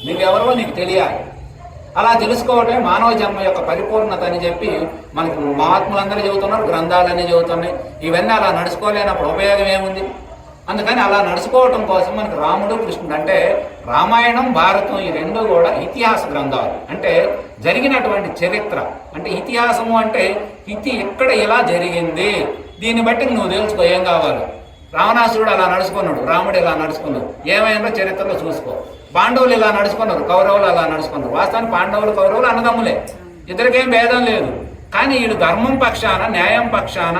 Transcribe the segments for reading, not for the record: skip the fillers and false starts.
నువ్వెవరో నీకు తెలియాలి. అలా తెలుసుకోవటమే మానవ జన్మ యొక్క పరిపూర్ణత అని చెప్పి మనకు మహాత్ములందరూ చెబుతున్నారు, గ్రంథాలన్నీ చెబుతున్నాయి. ఇవన్నీ అలా నడుచుకోలేనప్పుడు ఉపయోగం ఏముంది? అందుకని అలా నడుచుకోవటం కోసం మనకు రాముడు, కృష్ణుడు అంటే రామాయణం, భారతం ఈ రెండు కూడా ఇతిహాస గ్రంథాలు. అంటే జరిగినటువంటి చరిత్ర, అంటే ఇతిహాసము అంటే ఇది ఇక్కడ ఇలా జరిగింది, దీన్ని బట్టి నువ్వు తెలుసుకో ఏం కావాలి. రావణాసురుడు అలా నడుచుకున్నాడు, రాముడు ఇలా నడుచుకున్నాడు, ఏమైందో చరిత్రలో చూసుకో. పాండవులు ఇలా నడుచుకున్నారు, కౌరవులు అలా నడుచుకున్నారు. వాస్తవానికి పాండవులు కౌరవులు అన్నదమ్ములే, ఇద్దరికేం భేదం లేదు. కానీ వీళ్ళు ధర్మం పక్షాన, న్యాయం పక్షాన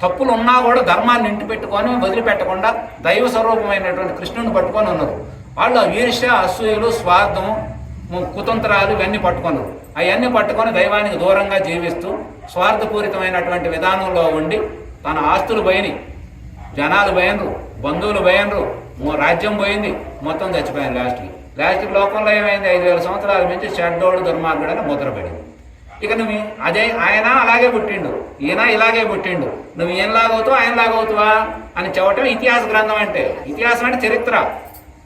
తప్పులు ఉన్నా కూడా ధర్మాన్ని ఇంటి పెట్టుకొని వదిలిపెట్టకుండా దైవ స్వరూపమైనటువంటి కృష్ణుని పట్టుకొని ఉన్నారు. వాళ్ళు ఈర్ష్య, అసూయలు, స్వార్థం, కుతంత్రాలు ఇవన్నీ పట్టుకున్నారు. అవన్నీ పట్టుకొని దైవానికి దూరంగా జీవిస్తూ స్వార్థపూరితమైనటువంటి విధానంలో ఉండి తన ఆస్తులు పోయినాయి, జనాలు పోయినరు, బంధువులు పోయినరు, రాజ్యం పోయింది, మొత్తం చచ్చిపోయింది. లాస్ట్కి లోకంలో ఏమైంది? 5000 సంవత్సరాల నుంచి చెడ్డోడు, దుర్మార్గుడు అని ముద్రపడింది. ఇక నువ్వు అదే ఆయన అలాగే పుట్టిండు, ఈయన ఇలాగే పుట్టిండు, నువ్వు ఈయనలాగవుతావు ఆయనలాగవుతావా అని చెప్పటం ఇతిహాస గ్రంథం. అంటే ఇతిహాసం అంటే చరిత్ర.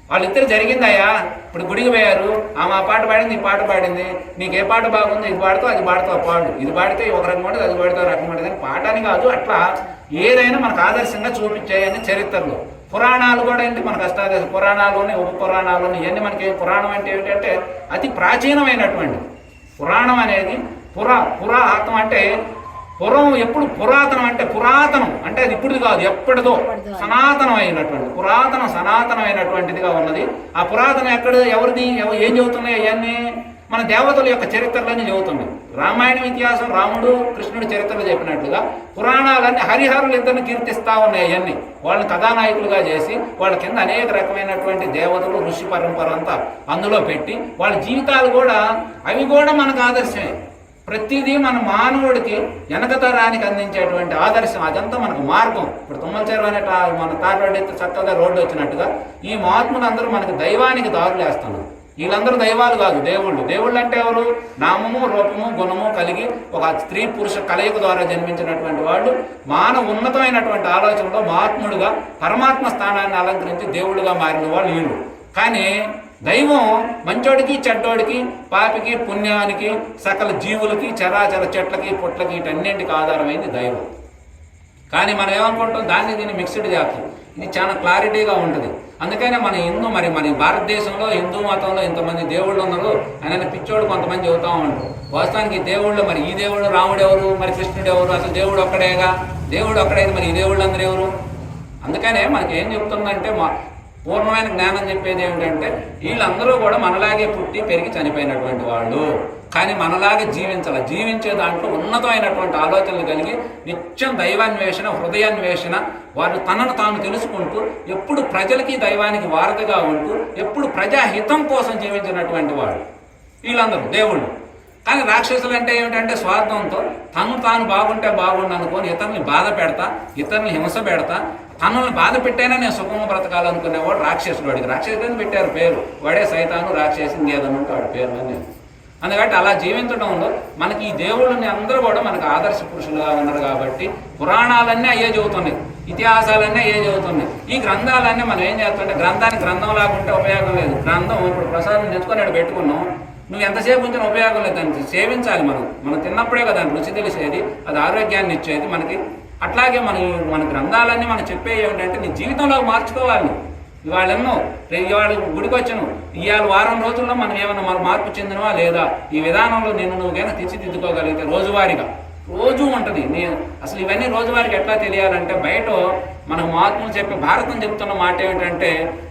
వాళ్ళిద్దరు జరిగిందయ్యా. ఇప్పుడు గుడికి పోయారు, ఆమె ఆ పాట పాడింది, ఈ పాట పాడింది, నీకు ఏ పాట బాగుందో ఇది పాడుతావు, అది పాడుతావు, పాడు. ఇది పాడితే ఒక రకం ఉంటుంది, అది పాడితే రకం ఉంటుంది. కానీ పాఠాన్ని కాదు, అట్లా ఏదైనా మనకు ఆదర్శంగా చూపించాయని చరిత్రలో. పురాణాలు కూడా ఏంటి మనకు అష్టాదశ పురాణాలుని, ఉప పురాణాలుని, ఇవన్నీ మనకి. పురాణం అంటే ఏమిటంటే అతి ప్రాచీనమైనటువంటి పురాణం అనేది పురాతనం అంటే పురం ఎప్పుడు పురాతనం అంటే పురాతనం అంటే అది ఇప్పుడు కాదు, ఎప్పటిదో సనాతనం అయినటువంటి సనాతనమైనటువంటిదిగా ఉన్నది. ఆ పురాతనం ఎక్కడ, ఎవరిది, ఏం చెబుతున్నాయి? అవన్నీ మన దేవతల యొక్క చరిత్రలన్నీ చెబుతున్నాయి. రామాయణం ఇతిహాసం రాముడు, కృష్ణుడు చరిత్రలు చెప్పినట్లుగా పురాణాలన్నీ హరిహరులు ఇద్దరిని కీర్తిస్తూ ఉన్నాయి. అవన్నీ వాళ్ళని కథానాయకులుగా చేసి వాళ్ళ కింద అనేక రకమైనటువంటి దేవతలు, ఋషి పరంపర అంతా అందులో పెట్టి వాళ్ళ జీవితాలు కూడా అవి కూడా మనకు ఆదర్శమే. ప్రతిదీ మన మానవుడికి వెనకతరానికి అందించేటువంటి ఆదర్శం, అదంతా మనకు మార్గం. ఇప్పుడు తుమ్మల చెరువు అనే మన తాటి చక్కగా రోడ్డు వచ్చినట్టుగా ఈ మహాత్ములందరూ మనకి దైవానికి దారులు వేస్తున్నారు. వీళ్ళందరూ దైవాలు కాదు, దేవుళ్ళు. దేవుళ్ళు అంటే ఎవరు? నామము, రూపము, గుణము కలిగి ఒక స్త్రీ పురుష కలయిక ద్వారా జన్మించినటువంటి వాళ్ళు మానవ ఉన్నతమైనటువంటి ఆలోచనలో మహాత్ముడుగా పరమాత్మ స్థానాన్ని అలంకరించి దేవుళ్ళుగా మారిన వాళ్ళు వీళ్ళు. కానీ దైవం మంచోడికి, చెడ్డోడికి, పాపికి, పుణ్యానికి, సకల జీవులకి, చరాచర చెట్లకి, పుట్లకి, వీటన్నింటికి ఆధారమైంది దైవం. కానీ మనం ఏమనుకుంటాం, దాన్ని దీన్ని మిక్స్డ్ చేస్తాం. ఇది చాలా క్లారిటీగా ఉంటుంది. అందుకనే మన భారతదేశంలో హిందూ మతంలో ఇంతమంది దేవుళ్ళు ఉన్నారు అని పిచ్చోడు కొంతమంది చెబుతూ ఉంటారు. వాస్తవానికి దేవుళ్ళు, మరి ఈ దేవుడు రాముడు ఎవరు, మరి కృష్ణుడు ఎవరు? అసలు దేవుడు ఒక్కడేగా. దేవుడు ఒక్కడైతే మరి ఈ దేవుళ్ళు అందరూ ఎవరు? అందుకనే మనకి ఏం చెప్తుందంటే పూర్ణమైన జ్ఞానం చెప్పేది ఏమిటంటే వీళ్ళందరూ కూడా మనలాగే పుట్టి పెరిగి చనిపోయినటువంటి వాళ్ళు. కానీ మనలాగే జీవించే దాంట్లో ఉన్నతమైనటువంటి ఆలోచనలు కలిగి నిత్యం దైవాన్వేషణ, హృదయాన్వేషణ, వారు తనను తాను తెలుసుకుంటూ ఎప్పుడు ప్రజలకి దైవానికి వారధిగా ఉంటూ ఎప్పుడు ప్రజాహితం కోసం జీవించినటువంటి వాడు వీళ్ళందరూ దేవుళ్ళు. కానీ రాక్షసులు అంటే ఏమిటంటే స్వార్థంతో తాను బాగుంటే బాగుండు అనుకొని ఇతరుల్ని బాధ పెడతా, ఇతరుల్ని హింస పెడతా, తనల్ని బాధ పెట్టైనా నేను సుఖంగా బ్రతకాలనుకునేవాడు రాక్షసుడు. వాడికి రాక్షసుడు పెట్టారు పేరు, వాడే సైతాను, రాక్షసి, ఇంకేదన్నా ఉంటే వాడి పేరు అని. అందుకని అలా జీవించడంలో మనకి ఈ దేవుళ్ళని అందరూ కూడా మనకు ఆదర్శ పురుషులుగా ఉన్నారు. కాబట్టి పురాణాలన్నీ అయ్యే చెబుతున్నాయి, ఇతిహాసాలన్నీ అయ్యే చెబుతున్నాయి. ఈ గ్రంథాలన్నీ మనం ఏం చేస్తుంటే గ్రంథానికి గ్రంథం లాగుంటే ఉపయోగం లేదు. గ్రంథం ఇప్పుడు ప్రసాదం తెచ్చుకొని అక్కడ పెట్టుకున్నాం, నువ్వు ఎంతసేపు ఉంచిన ఉపయోగం లేదు. దాన్ని సేవించాలి. మనం తిన్నప్పుడే కదా దాని రుచి తెలిసేది, అది ఆరోగ్యాన్ని ఇచ్చేది మనకి. అట్లాగే మన గ్రంథాలన్నీ మనం చెప్పేవి ఏమిటంటే నీ జీవితంలో మార్చుకోవాలి. ఇవాళ ఎన్నో ఇవాళ గుడికి వచ్చాను, ఇవాళ వారం రోజుల్లో మనం ఏమైనా మార్పు చెందినవా లేదా? ఈ విధానంలో నువ్వుకైనా తీర్చిదిద్దుకోగలిగితే రోజువారీగా రోజు ఉంటుంది. అసలు ఇవన్నీ రోజువారికి ఎట్లా తెలియాలంటే బయట మనకు మహాత్ములు చెప్పే భారతం చెప్తున్న మాట ఏమిటంటే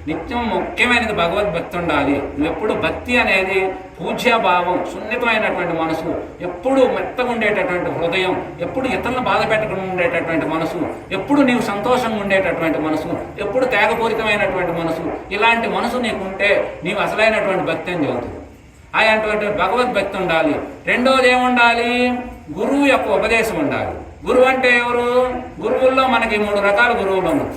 నిత్యం ముఖ్యమైనది భగవద్భక్తి ఉండాలి. ఎప్పుడు భక్తి అనేది పూజ్యభావం, సున్నితమైనటువంటి మనసు, ఎప్పుడు మెత్తగా ఉండేటటువంటి హృదయం, ఎప్పుడు ఇతరులను బాధ పెట్టకుండా ఉండేటటువంటి మనసు, ఎప్పుడు నీవు సంతోషంగా ఉండేటటువంటి మనసు, ఎప్పుడు త్యాగపూరితమైనటువంటి మనసు, ఇలాంటి మనసు నీకుంటే నీవు అసలైనటువంటి భక్తి అని చెబుతుంది. అలాంటి భగవద్భక్తి ఉండాలి. రెండోది ఏముండాలి? గురువు యొక్క ఉపదేశం ఉండాలి. గురువు అంటే ఎవరు? గురువుల్లో మనకి 3 రకాల గురువులు ఉన్నారు.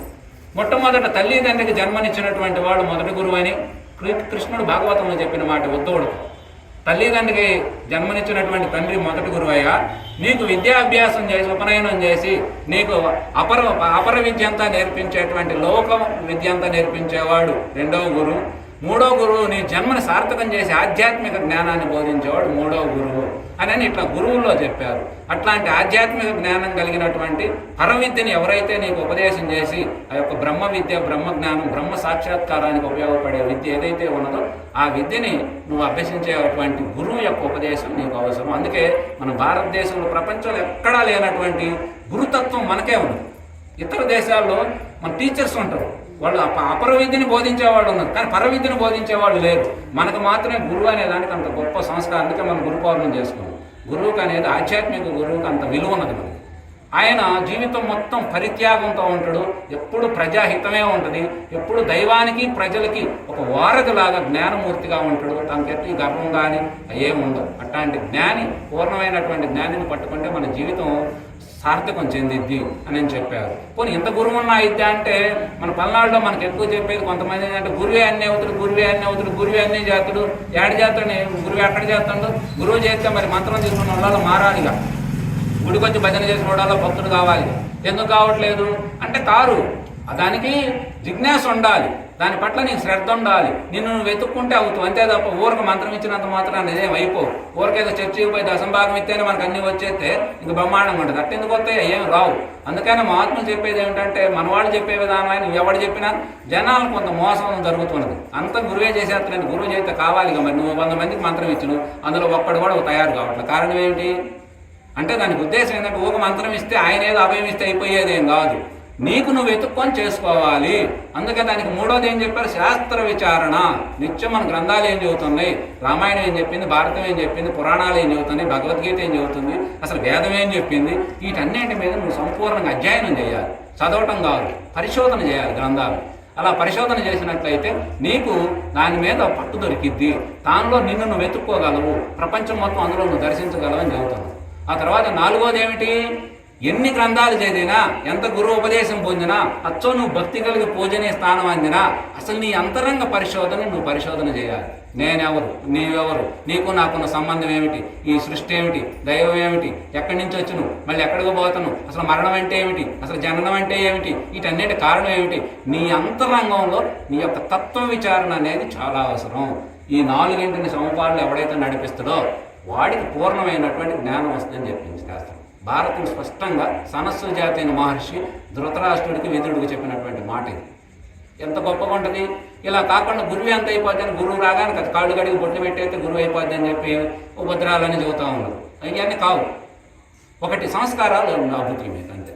మొట్టమొదట తల్లిదండ్రికి జన్మనిచ్చినటువంటి వాడు మొదటి గురువు అని కృష్ణుడు భాగవతంలో చెప్పిన మాట ఉద్ధవుడు. తల్లిదండ్రికి జన్మనిచ్చినటువంటి తండ్రి మొదటి గురువయ్యా, నీకు విద్యాభ్యాసం చేసి ఉపనయనం చేసి నీకు అపర విద్య అంతా నేర్పించేటువంటి లోక విద్య అంతా నేర్పించేవాడు రెండవ గురువు. మూడో గురువు నీ జన్మని సార్థకం చేసి ఆధ్యాత్మిక జ్ఞానాన్ని బోధించేవాడు మూడో గురువు అని ఇట్లా గురువుల్లో చెప్పారు. అట్లాంటి ఆధ్యాత్మిక జ్ఞానం కలిగినటువంటి పరవిద్యని ఎవరైతే నీకు ఉపదేశం చేసి ఆ యొక్క బ్రహ్మ విద్య, బ్రహ్మ జ్ఞానం, బ్రహ్మ సాక్షాత్కారానికి ఉపయోగపడే విద్య ఏదైతే ఉన్నదో ఆ విద్యని నువ్వు అభ్యసించేటువంటి గురువు యొక్క ఉపదేశం నీకు అవసరం. అందుకే మన భారతదేశంలో ప్రపంచంలో ఎక్కడా లేనటువంటి గురుతత్వం మనకే ఉంది. ఇతర దేశాల్లో మన టీచర్స్ ఉంటారు, వాళ్ళు అపర విద్యని బోధించేవాళ్ళు ఉన్నారు, కానీ పరవిద్యను బోధించేవాళ్ళు లేరు. మనకు మాత్రమే గురువు అనే దానికి అంత గొప్ప సంస్కారం. అందుకే మనం గురు పౌర్ణమి చేసుకున్నాం. గురువుకి అనేది ఆధ్యాత్మిక గురువుకి అంత విలువ ఉన్నది మనకి. ఆయన జీవితం మొత్తం పరిత్యాగంతో ఉంటాడు, ఎప్పుడు ప్రజాహితమే ఉంటుంది, ఎప్పుడు దైవానికి ప్రజలకి ఒక వారధిలాగా జ్ఞానమూర్తిగా ఉంటాడు. తనకెట్టి గర్వం కానీ ఏముండదు. అట్లాంటి జ్ఞాని, పూర్ణమైనటువంటి జ్ఞానిని పట్టుకుంటే మన జీవితం సార్థకం చెందిద్ది అని చెప్పారు. పోనీ ఇంత గురువు ఉన్న అయితే అంటే మన పల్నాడులో మనకు ఎక్కువ చెప్పేది కొంతమంది అంటే గురువే అన్నీ అవుతాడు, గురువే అన్నీ అవుతాడు, గురువే అన్నీ చేస్తాడు. ఏడు చేస్తాడు, గురువు ఎక్కడ చేస్తాడు? గురువు చేస్తే మరి మంత్రం తీసుకున్న వాళ్ళు మారాలిగా, గుడికి వచ్చి భజన చేసిన వాళ్ళ భక్తుడు కావాలి. ఎందుకు కావట్లేదు అంటే కారు, దానికి జిజ్ఞాస ఉండాలి, దాని పట్ల నీకు శ్రద్ధ ఉండాలి, నిన్ను నువ్వు వెతుక్కుంటే అవుతావు. అంతే తప్ప ఊరికి మంత్రం ఇచ్చినంత మాత్రం నిజం అయిపోవు. ఊరికేదో చర్చికి పోయి దశంభాగం ఇస్తేనే మనకు అన్ని వచ్చేస్తే ఇంక బ్రహ్మాండంగా ఉంటుంది. అట్టెందుకు వస్తాయి? ఏం రావు. అందుకని మహాత్ములు చెప్పేది ఏమిటంటే మన వాళ్ళు చెప్పే విధానం ఆయన ఎవడు చెప్పినా జనాలు కొంత మోసం జరుగుతున్నది. అంత గురువే చేసేస్తాను, గురువు చేస్తే కావాలి. మరి నువ్వు 100 మందికి మంత్రం ఇచ్చును, అందులో ఒక్కడు కూడా తయారు కావట్లేదు. కారణం ఏమిటి అంటే దానికి ఉద్దేశం ఏంటంటే ఊక మంత్రం ఇస్తే ఆయన ఏదో అభయం ఇస్తే అయిపోయేదేం కాదు, నీకు నువ్వు వెతుక్కొని చేసుకోవాలి. అందుకే దానికి మూడోది ఏం చెప్పారు? శాస్త్ర విచారణ. నిత్యం మన గ్రంథాలు ఏం చెబుతున్నాయి, రామాయణం ఏం చెప్పింది, భారతం ఏం చెప్పింది, పురాణాలు ఏం చెబుతున్నాయి, భగవద్గీత ఏం చెబుతుంది, అసలు వేదం ఏం చెప్పింది, వీటన్నింటి మీద నువ్వు సంపూర్ణంగా అధ్యయనం చేయాలి. చదవటం కాదు, పరిశోధన చేయాలి గ్రంథాలు. అలా పరిశోధన చేసినట్లయితే నీకు దాని మీద పట్టు దొరికిద్ది, దానిలో నిన్ను నువ్వు వెతుక్కోగలవు, ప్రపంచం మొత్తం అందులో నువ్వు దర్శించగలవు అని చెబుతున్నావు. ఆ తర్వాత నాలుగోది ఏమిటి? ఎన్ని గ్రంథాలు చదివినా, ఎంత గురువు ఉపదేశం పొందినా, అచ్చో నువ్వు భక్తి కలిగి పూజనీయ స్థానం అందినా, అసలు నీ అంతరంగ పరిశోధన నువ్వు పరిశోధన చేయాలి. నేనెవరు, నీవెవరు, నీకు నాకున్న సంబంధం ఏమిటి, ఈ సృష్టి ఏమిటి, దైవం ఏమిటి, ఎక్కడి నుంచి వచ్చును, మళ్ళీ ఎక్కడికి పోతాను, అసలు మరణం అంటే ఏమిటి, అసలు జననం అంటే ఏమిటి, వీటన్నిటి కారణం ఏమిటి, నీ అంతరంగంలో నీ యొక్క తత్వ విచారణ అనేది చాలా అవసరం. ఈ 4 సంవత్సరాలు ఎవడైతే నడిపిస్తాడో వాడికి పూర్ణమైనటువంటి జ్ఞానం వస్తుందని చెప్పింది శాస్త్రం. భారతం స్పష్టంగా సనస్సు జాతి అయిన మహర్షి ధృతరాష్ట్రుడికి విదురుడికి చెప్పినటువంటి మాట ఇది. ఎంత గొప్పగా ఉంటుంది. ఇలా కాకుండా గురువు ఎంత అయిపోద్ది అని, గురువు రాగానే కదా కాళ్ళు గడికి బొట్టు పెట్టయితే గురువు అయిపోద్ది అని చెప్పి ఉపద్రాలని చెబుతూ ఉన్నారు. అవన్నీ కావు. ఒకటి సంస్కారాలు అభివృద్ధి మీద అంతే.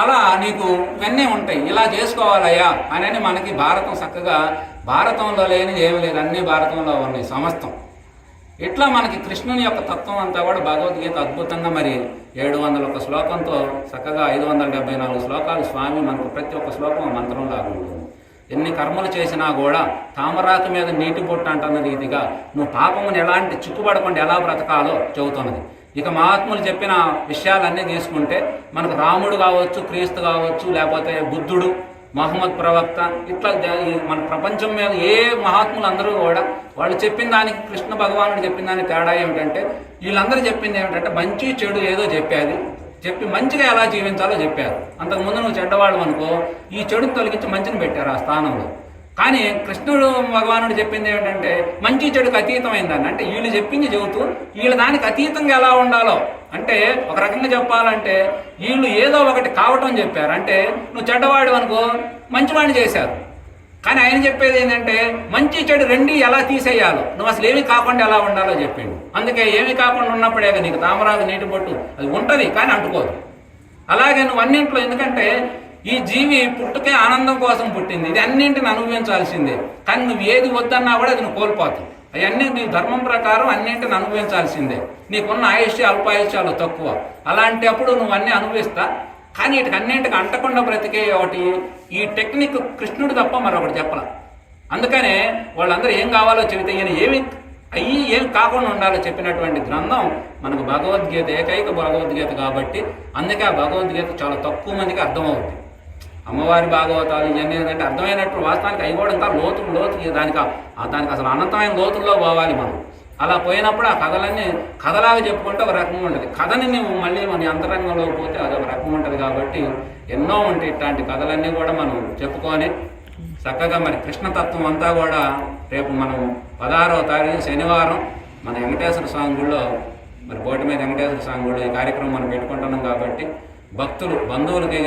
అలా నీకు ఇవన్నీ ఉంటాయి, ఇలా చేసుకోవాలయ్యా అని మనకి భారతం చక్కగా, భారతంలో లేనిది ఏమి లేదు, అన్ని భారతంలో ఉన్నాయి సమస్తం. ఇట్లా మనకి కృష్ణుని యొక్క తత్వం అంతా కూడా భగవద్గీత అద్భుతంగా మరి 701 శ్లోకంతో చక్కగా 574 శ్లోకాలు స్వామి మనకు ప్రతి ఒక్క శ్లోకం మంత్రం లాగా ఉంటుంది. ఎన్ని కర్మలు చేసినా కూడా తామరాకు మీద నీటి బొట్టు అంటున్న రీతిగా నువ్వు పాపమును ఎలాంటి చిక్కుపడకుండా ఎలా బ్రతకాలో చెబుతున్నది. ఇక మహాత్ములు చెప్పిన విషయాలన్నీ తీసుకుంటే మనకు రాముడు కావచ్చు, క్రీస్తు కావచ్చు, లేకపోతే బుద్ధుడు, మహమ్మద్ ప్రవక్త, ఇట్లా మన ప్రపంచం మీద ఏ మహాత్ములు అందరూ కూడా వాళ్ళు చెప్పిన దానికి, కృష్ణ భగవానుడు చెప్పిన దానికి తేడా ఏమిటంటే వీళ్ళందరూ చెప్పింది ఏమిటంటే మంచి చెడు ఏదో చెప్పి మంచిగా ఎలా జీవించాలో చెప్పారు. అంతకుముందు నువ్వు చెడ్డవాడు అనుకో, ఈ చెడుని తొలగించి మంచిని పెట్టారు ఆ స్థానంలో. కానీ కృష్ణుడు భగవానుడు చెప్పింది ఏమిటంటే మంచి చెడుకు అతీతమైందని, అంటే వీళ్ళు చెప్పింది చెబుతూ వీళ్ళు దానికి అతీతంగా ఎలా ఉండాలో, అంటే ఒక రకంగా చెప్పాలంటే వీళ్ళు ఏదో ఒకటి కావటం చెప్పారు. అంటే నువ్వు చెడ్డవాడు అనుకో, మంచివాడిని చేశారు. కానీ ఆయన చెప్పేది ఏంటంటే మంచి చెడు రెండు ఎలా తీసేయాలో, నువ్వు అసలు ఏమి కాకుండా ఎలా ఉండాలో చెప్పిండు. అందుకే ఏమి కాకుండా ఉన్నప్పుడే నీకు తామరాకు నీటి బొట్టు అది ఉంటుంది కానీ అంటుకోదు. అలాగే నువ్వు అన్నింట్లో, ఎందుకంటే ఈ జీవి పుట్టుకే ఆనందం కోసం పుట్టింది, ఇది అన్నింటిని అనుభవించాల్సిందే. కానీ నువ్వు ఏది వద్దన్నా కూడా అది నువ్వు కోల్పోతావు. అవన్నీ నీ ధర్మం ప్రకారం అన్నింటిని అనుభవించాల్సిందే. నీకున్న ఆయుష్య అల్పాయుష్యాలు తక్కువ, అలాంటి అప్పుడు నువ్వు అన్నీ అనుభవిస్తా. కానీ వీటికి అన్నింటికి అంటకుండా బ్రతికే ఒకటి ఈ టెక్నిక్ కృష్ణుడు తప్ప మరొకటి చెప్పాల. అందుకనే వాళ్ళందరూ ఏం కావాలో చెబితే ఈయన ఏమి కాకుండా ఉండాలో చెప్పినటువంటి గ్రంథం మనకు భగవద్గీత, ఏకైక భగవద్గీత కాబట్టి అందుకే ఆ భగవద్గీత చాలా తక్కువ మందికి అర్థమవుతుంది. అమ్మవారి భాగవతాలు ఇవన్నీ ఏంటంటే అర్థమైనట్టు వాస్తవానికి అవి కూడా ఇంకా లోతుకి దానికి అసలు అనంతమైన లోతుల్లో పోవాలి మనం. అలా పోయినప్పుడు ఆ కథలన్నీ కథలాగా చెప్పుకుంటే ఒక రకంగా ఉంటుంది. కథని నువ్వు మళ్ళీ మన అంతరంగంలో పోతే అదొక రకంగా ఉంటుంది. కాబట్టి ఎన్నో ఉంటాయి ఇట్లాంటి కథలన్నీ కూడా మనం చెప్పుకొని చక్కగా మరి కృష్ణతత్వం అంతా కూడా రేపు మనం 16వ తారీఖు శనివారం మన వెంకటేశ్వర స్వామి గుడిలో మరి బోటి మీద వెంకటేశ్వర స్వామి గుడిలో ఈ కార్యక్రమం మనం పెట్టుకుంటున్నాం కాబట్టి భక్తులు బంధువులకి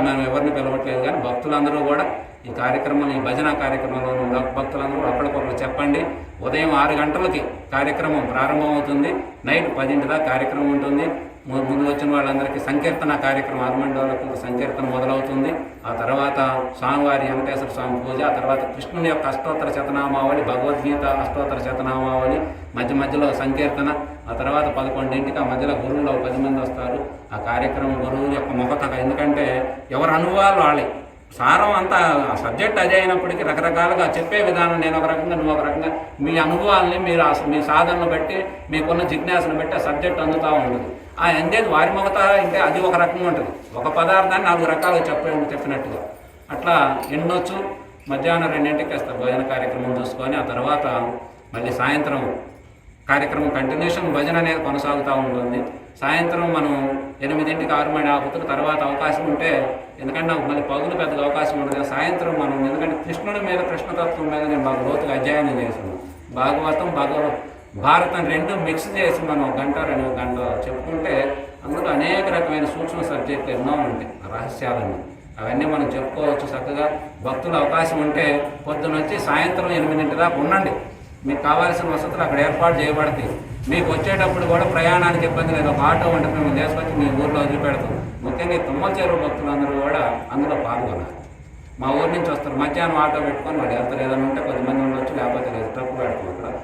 మనం ఎవరిని పిలవట్లేదు కానీ భక్తులందరూ కూడా ఈ కార్యక్రమంలో ఈ భజన కార్యక్రమంలో ఉన్న భక్తులందరూ ఒకరికొకరు చెప్పండి. ఉదయం 6 గంటలకి కార్యక్రమం ప్రారంభమవుతుంది. నైట్ 10 దాకా కార్యక్రమం ఉంటుంది. ముందు వచ్చిన వాళ్ళందరికీ సంకీర్తన కార్యక్రమం 6 గంటలకు సంకీర్తన మొదలవుతుంది. ఆ తర్వాత స్వామివారి వెంకటేశ్వర స్వామి పూజ, ఆ తర్వాత కృష్ణుని యొక్క అష్టోత్తర శతనామావళి, భగవద్గీత అష్టోత్తర శతనామావళి, మధ్యలో సంకీర్తన. ఆ తర్వాత 11ంటికి ఆ మధ్యలో గురువులు 10 మంది వస్తారు. ఆ కార్యక్రమం గురువుల యొక్క మొహత, ఎందుకంటే ఎవరు అనుభవాలు వాళ్ళే, సారం అంతా సబ్జెక్ట్ అదే అయినప్పటికీ రకరకాలుగా చెప్పే విధానం నేను ఒక రకంగా నువ్వు ఒక రకంగా మీ అనుభవాల్ని మీరు మీ సాధనను బట్టి మీకున్న జిజ్ఞాసను బట్టి ఆ సబ్జెక్ట్ అందుతూ ఉంటుంది. ఆ అందేది వారి మొగత అంటే అది ఒక రకంగా ఉంటుంది. ఒక పదార్థాన్ని 4 రకాలుగా చెప్పినట్టుగా అట్లా ఎన్నొచ్చు. మధ్యాహ్నం 2ంటికి వస్తారు భజన కార్యక్రమం చూసుకొని ఆ తర్వాత మళ్ళీ సాయంత్రం కార్యక్రమం కంటిన్యూషన్ భజన అనేది కొనసాగుతూ ఉంటుంది. సాయంత్రం మనం 8ంటికి 6 మణి ఆపుతున్న తర్వాత అవకాశం ఉంటే, ఎందుకంటే నాకు మళ్ళీ పగులు పెద్దగా అవకాశం ఉంటుంది. సాయంత్రం మనం ఎందుకంటే కృష్ణుడి మీద కృష్ణతత్వం మీద నేను బాగా లోతుగా అధ్యయనం చేస్తున్నాను. భాగవతం భారతం 2 మిక్స్ చేసి మనం 1 గంట 2 గంట చెప్పుకుంటే అందులో అనేక రకమైన సూక్ష్మ సబ్జెక్టులు ఎన్నో ఉంటాయి, రహస్యాలన్నీ అవన్నీ మనం చెప్పుకోవచ్చు. చక్కగా భక్తులు అవకాశం ఉంటే పొద్దున వచ్చి సాయంత్రం 8 దాకా ఉండండి. మీకు కావాల్సిన వసతులు అక్కడ ఏర్పాటు చేయబడతాయి. మీకు వచ్చేటప్పుడు కూడా ప్రయాణానికి ఇబ్బంది లేదు. ఒక ఆటో ఉంటుంది, మేము తీసుకొచ్చి మీ ఊర్లో వదిలిపెడతాం. ముఖ్యంగా ఈ తుమ్మల చెరువు భక్తులందరూ కూడా అందులో పాల్గొన్నారు. మా ఊరి నుంచి వస్తారు, మధ్యాహ్నం ఆటో పెట్టుకొని వాడు వెళ్తారు. ఏదైనా ఉంటే 10 మంది ఉండొచ్చు, లేకపోతే లేదు, ట్రక్ పెడతాం అక్కడ.